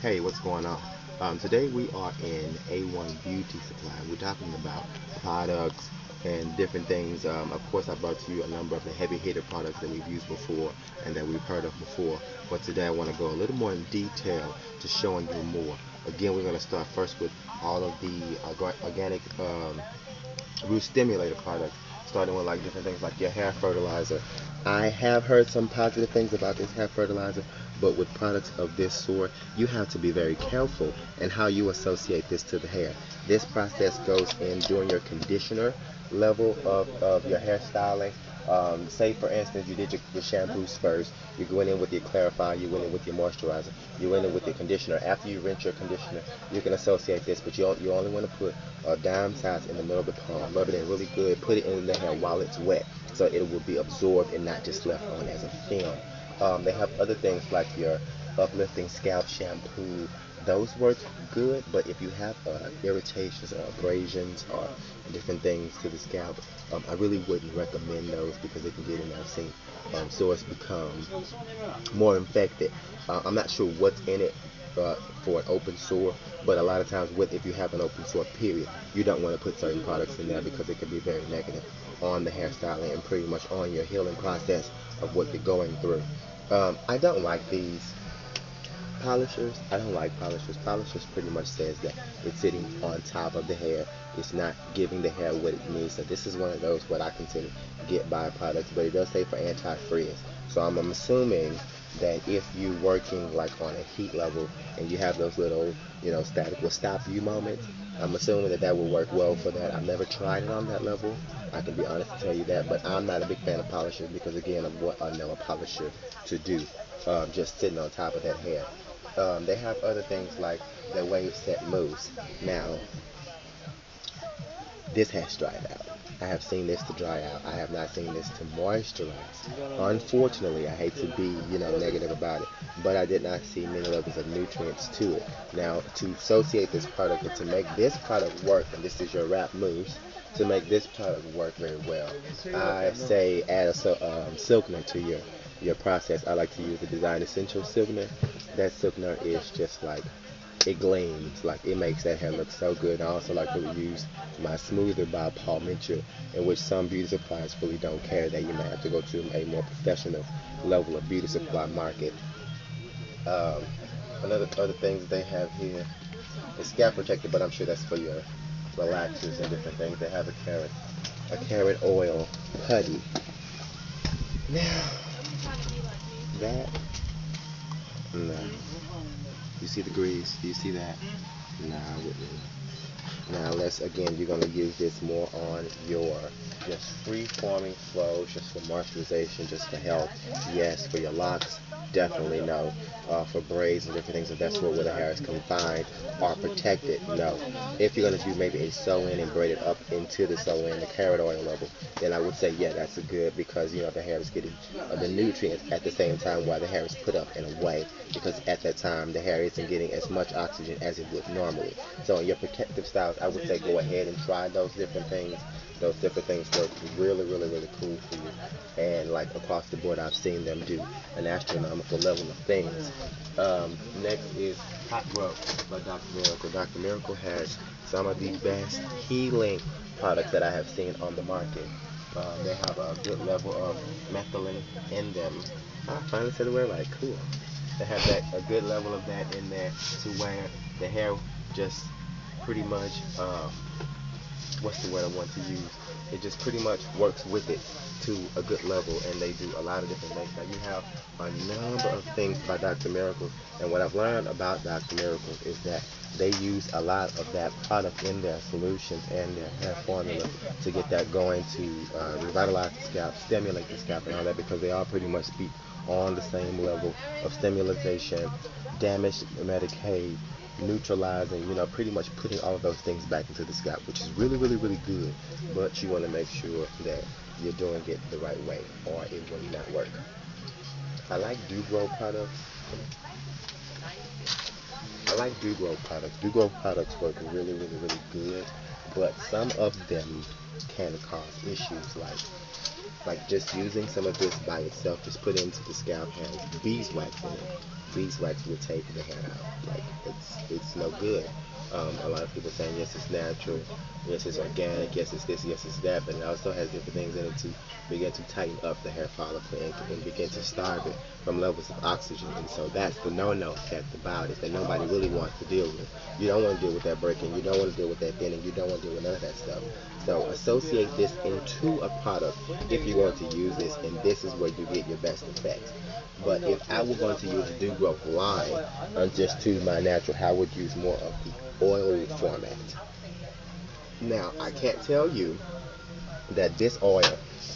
Hey, what's going on? Today we are in A1 Beauty Supply. We're talking about products and different things. Of course, I brought to you a number of the heavy hitter products that we've used before and that we've heard of before. But today I want to go a little more in detail to showing you more. Again, we're going to start first with all of the organic root stimulator products, starting with like different things like your hair fertilizer. I have heard some positive things about this hair fertilizer, but with products of this sort, you have to be very careful in how you associate this to the hair. This process goes in during your conditioner level of your hairstyling. Say for instance you did your shampoos first, you go in with your clarifier, you went in with your moisturizer, you went in with your conditioner. After you rinse your conditioner, you can associate this, but you only want to put a dime size in the middle of the palm, rub it in really good, put it in the hair while it's wet, so it will be absorbed and not just left on as a film. They have other things like your uplifting scalp shampoo. Those work good, but if you have irritations or abrasions or different things to the scalp, I really wouldn't recommend those because they can get in there. I've seen sores become more infected. I'm not sure what's in it for an open sore, but a lot of times if you have an open sore period, you don't want to put certain products in there because it can be very negative on the hairstyling and pretty much on your healing process of what you're going through. I don't like these polishers. I don't like polishers. Polishers pretty much says that it's sitting on top of the hair. It's not giving the hair what it needs. So this is one of those what I consider get by products, but it does say for anti-frizz. So I'm assuming that if you're working like on a heat level and you have those little, static will stop you moments, I'm assuming that that will work well for that. I've never tried it on that level. I can be honest to tell you that, but I'm not a big fan of polishers because again of what I know a polisher to do, just sitting on top of that hair. They have other things like the wave set mousse. Now, this has dried out. I have seen this to dry out. I have not seen this to moisturize. Unfortunately, I hate to be, negative about it, but I did not see many levels of nutrients to it. Now, to associate this product and to make this product work, and this is your wrap mousse, to make this product work very well, I say add a silkener to your process. I like to use the Design Essential silkener. That silkener is just like it gleams, like it makes that hair look so good. I also like to use my smoother by Paul Mitchell, in which some beauty suppliers really don't care that you may have to go to a more professional level of beauty supply market. Um, Another other things they have here is scalp protector, but I'm sure that's for your relaxers and different things. They have a carrot oil putty. Now that no, you see the grease? Do you see that? Nah, I wouldn't. Now let's again, you're gonna use this more on your just free forming flows, just for moisturization, just for health. Yes, for your locks, definitely no. For braids and different things of that sort where the hair is confined or protected, no. If you're gonna do maybe a sew in and braid it up into the sew in, the carrot oil level, then I would say yeah, that's a good because the hair is getting the nutrients at the same time while the hair is put up in a way because at that time the hair isn't getting as much oxygen as it would normally. So in your protective styles, I would say go ahead and try those different things. Those different things work really, really, really cool for you. And like across the board, I've seen them do an astronomical level of things. Next is Hot Growth by Dr. Miracle. Dr. Miracle has some of the best healing products that I have seen on the market. They have a good level of methylene in them. I finally said the word right. Cool. They have a good level of that in there to where the hair just pretty much what's the word I want to use? It just pretty much works with it to a good level, and they do a lot of different things. Now you have a number of things by Dr. Miracle, and what I've learned about Dr. Miracle is that they use a lot of that product in their solutions and their hair formula to get that going to revitalize the scalp, stimulate the scalp, and all that because they all pretty much speak on the same level of stimulation, damage Medicaid, neutralizing, pretty much putting all of those things back into the scalp, which is really, really, really good. But you want to make sure that you're doing it the right way, or it will not work. I like Do Grow products. I like Do Grow products. Do Grow products work really, really, really good, but some of them can cause issues like Like just using some of this by itself, just put it into the scalp, has beeswax in it. Beeswax will take the hair out. Like it's no good. A lot of people saying yes, it's natural, yes, it's organic, yes, it's this, yes, it's that, but it also has different things in it to begin to tighten up the hair follicle and begin to starve it from levels of oxygen. And so that's the no-no effect about it that nobody really wants to deal with. You don't want to deal with that breaking, you don't want to deal with that thinning, you don't want to deal with none of that stuff. So associate this into a product if you're going to use this, and this is where you get your best effects. But if I were going to use a Do Growth line just to my natural hair, I would use more of the oil format. Now, I can't tell you that this oil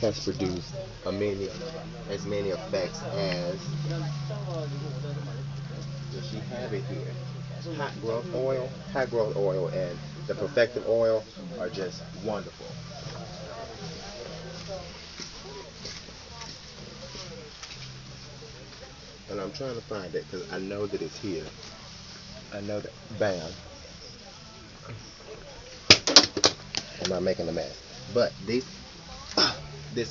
has produced as many effects as she have it here. Hot growth oil, and the perfected oil are just wonderful. And I'm trying to find it because I know that it's here. I know that. Bam. I'm not making a mess. But this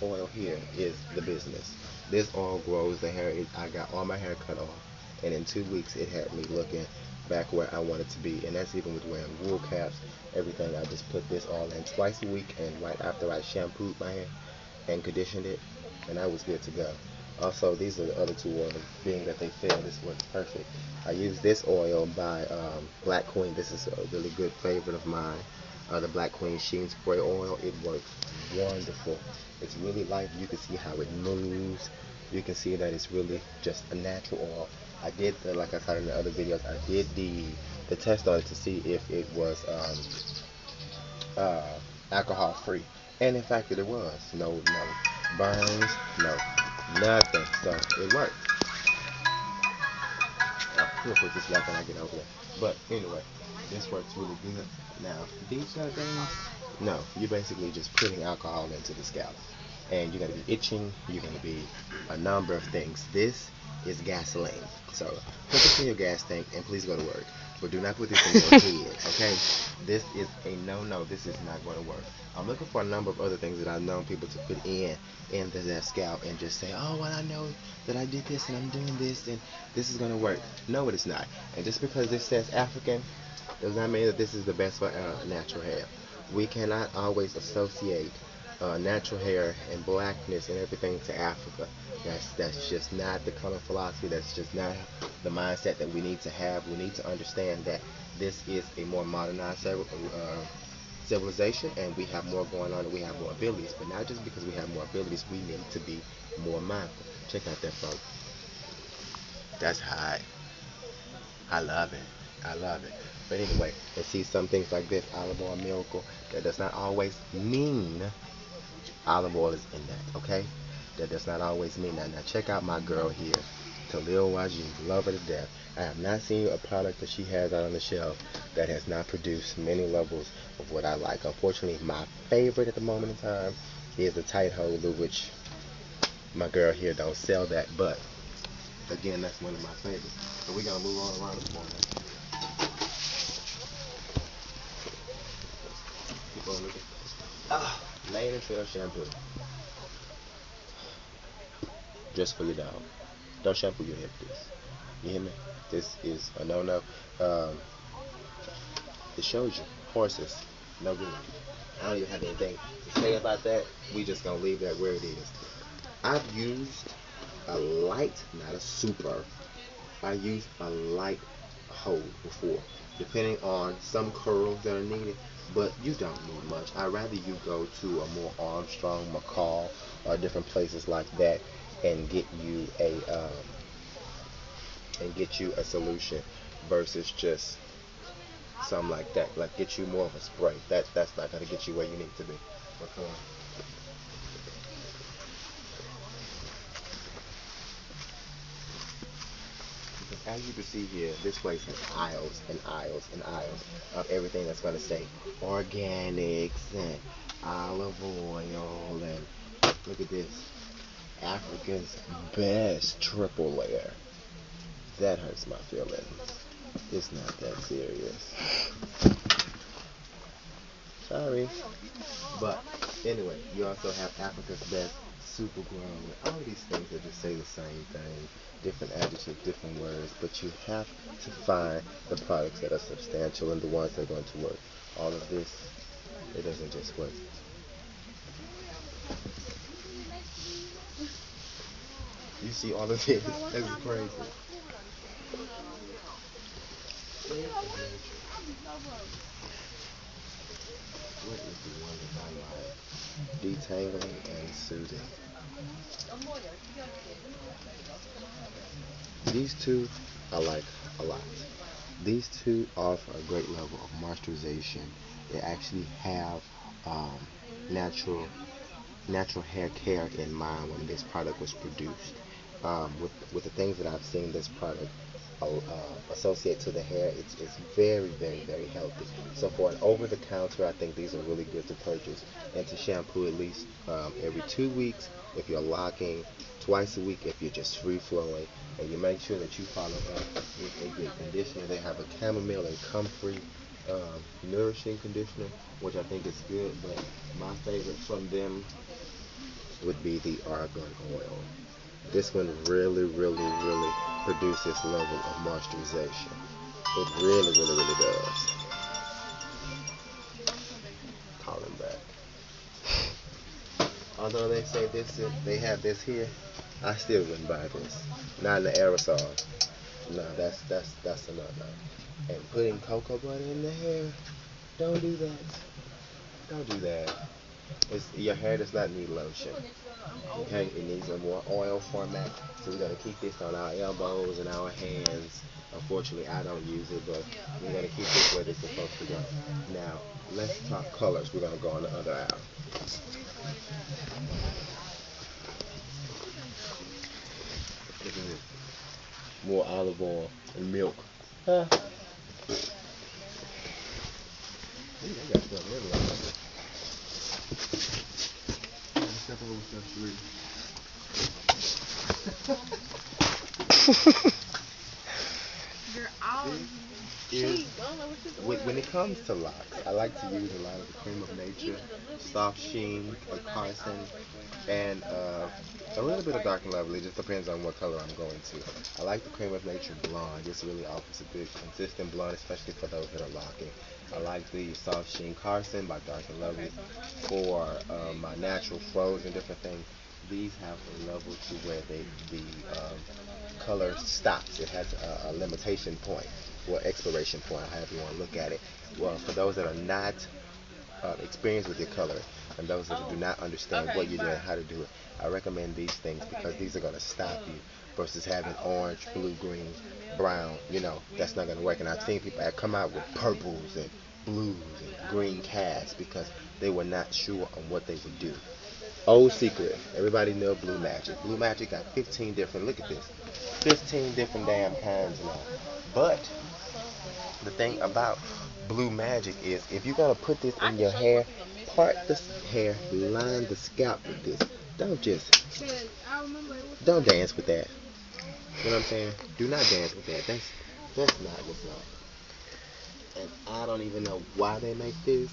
oil here is the business. This oil grows the hair. I got all my hair cut off, and in 2 weeks it had me looking back where I wanted to be. And that's even with wearing wool caps, everything. I just put this oil in twice a week, and right after I shampooed my hair and conditioned it, and I was good to go. Also, these are the other two oils. Being that they fail, this works perfect. I use this oil by Black Queen. This is a really good favorite of mine. The Black Queen Sheen Spray Oil. It works wonderful. It's really light. You can see how it moves. You can see that it's really just a natural oil. I did, like I said in the other videos, I did the test on it to see if it was alcohol free, and in fact it was. No burns, no nothing. So it worked. I'm gonna put this back when I get over there. But anyway, this works really good. Now these kind of things, no, you're basically just putting alcohol into the scalp, and you're gonna be itching. You're gonna be a number of things. This is gasoline. So put this in your gas tank and please go to work. But do not put this in your head, okay? This is a no-no. This is not going to work. I'm looking for a number of other things that I've known people to put into their scalp and just say, oh, well, I know that I did this and I'm doing this and this is going to work. No, it is not. And just because this says African does not mean that this is the best for natural hair. We cannot always associate natural hair and blackness and everything to Africa. That's just not the color philosophy. That's just not the mindset that we need to have. We need to understand that this is a more modernized civilization, and we have more going on and we have more abilities. But not just because we have more abilities, we need to be more mindful. Check out that folks. That's hot. I love it. I love it. But anyway, and see some things like this, olive oil miracle, that does not always mean olive oil is in that, okay? That does not always mean that. Now check out my girl here, Talil YG, love her to death. I have not seen a product that she has out on the shelf that has not produced many levels of what I like. Unfortunately, my favorite at the moment in time is the Tight Hold, which my girl here don't sell that, but again, that's one of my favorites. So we're gonna move on around this morning. Keep on looking. Landfill Shampoo. Just for your dog. Don't shampoo your head with this. You hear me? This is a no-no. It shows you horses. No good. I don't even have anything to say about that. We just gonna leave that where it is. I've used a light, not a super. I used a light hold before, depending on some curls that are needed, but you don't need much. I'd rather you go to a more Armstrong, McCall, or different places like that, and get you a solution versus just something like that. Like get you more of a spray. That's not gonna get you where you need to be. Okay. As you can see here, this place has aisles and aisles and aisles of everything that's going to say organics and olive oil, and look at this, Africa's best triple layer. That hurts my feelings. It's not that serious. Sorry. But anyway, you also have Africa's best super grown. All these things that just say the same thing, different adjectives, different words, but you have to find the products that are substantial and the ones that are going to work. All of this, it doesn't just work. You see all of this? That's crazy. What is the one that I like? Detangling and soothing. These two I like a lot. These two offer a great level of moisturization. They actually have um, natural hair care in mind when this product was produced. With the things that I've seen this product associate to the hair, it's very, very, very healthy. So for an over-the-counter, I think these are really good to purchase, and to shampoo at least every 2 weeks if you're locking, twice a week if you're just free-flowing, and you make sure that you follow up with a good conditioner. They have a Chamomile and Comfrey Nourishing conditioner, which I think is good, but my favorite from them would be the Argan Oil. This one really, really, really produces level of moisturization. It really, really, really does. Call him back. Although they say they have this here, I still wouldn't buy this. Not in the aerosol. No, that's a no-no. And putting cocoa butter in the hair, don't do that. Don't do that. Your hair does not need lotion. Okay, it needs a more oil format. So we're gonna keep this on our elbows and our hands. Unfortunately, I don't use it, but we're gonna keep this where it's supposed to go. Now, let's talk colors. We're gonna go on the other aisle. Look at this. More olive oil and milk. Huh? I got stuff everywhere. Step over stuff, You're out. When it comes to locks, I like to use a lot of the Cream of Nature, Soft Sheen, Carson, and a little bit of Dark and Lovely. It just depends on what color I'm going to. I like the Cream of Nature Blonde. This really offers a good consistent blonde, especially for those that are locking. I like the Soft Sheen Carson by Dark and Lovely for my natural froze and different things. These have a level to where the color stops. It has a limitation point or expiration point, however you want to look at it. Well, for those that are not experienced with your color and those that do not understand what you're doing, how to do it, I recommend these things because these are going to stop you versus having orange, blue, green, brown. That's not going to work. And I've seen people that come out with purples and blues and green casts because they were not sure on what they would do. Old secret. Everybody know Blue Magic. Blue Magic got 15 different, look at this, 15 different damn kinds now. But the thing about Blue Magic is if you're going to put this in your hair, part the hair, line the scalp with this. Don't dance with that. You know what I'm saying? Do not dance with that. That's not what's up. And I don't even know why they make this.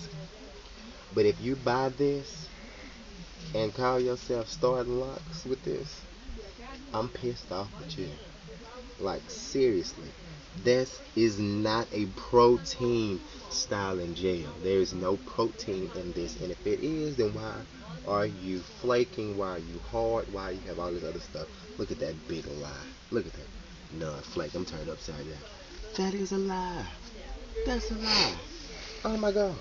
But if you buy this and call yourself starting locks with this, I'm pissed off with you. Like, seriously. This is not a protein styling gel. There is no protein in this. And if it is, then why are you flaking? Why are you hard? Why you have all this other stuff? Look at that big lie. Look at that. Non-flake. I'm turned upside down. That is a lie. That's a lie. Oh my God.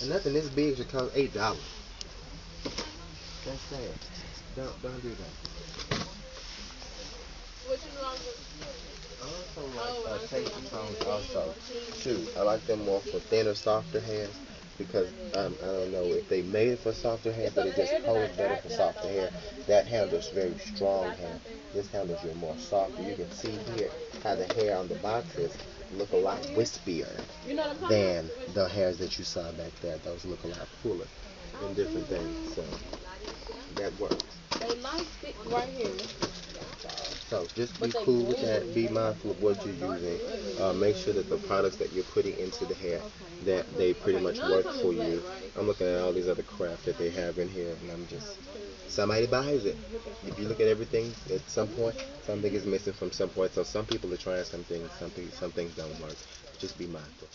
And nothing this big should cost $8. That's sad. Don't do that. I also like Tasty Tones also too. I like them more for thinner, softer hair because I don't know if they made it for softer hair, but it just holds better for softer hair. That handles very strong hair. This handles your more softer. You can see here how the hair on the boxes look a lot wispier than the hairs that you saw back there. Those look a lot fuller and different things. So that works. They like it right here. So just be cool with that. Be mindful of what you're using. Make sure that the products that you're putting into the hair, that they pretty much work for you. I'm looking at all these other crap that they have in here, and I'm just somebody buys it. If you look at everything, at some point, something is missing from some point. So some people are trying some things, some things don't work. Just be mindful.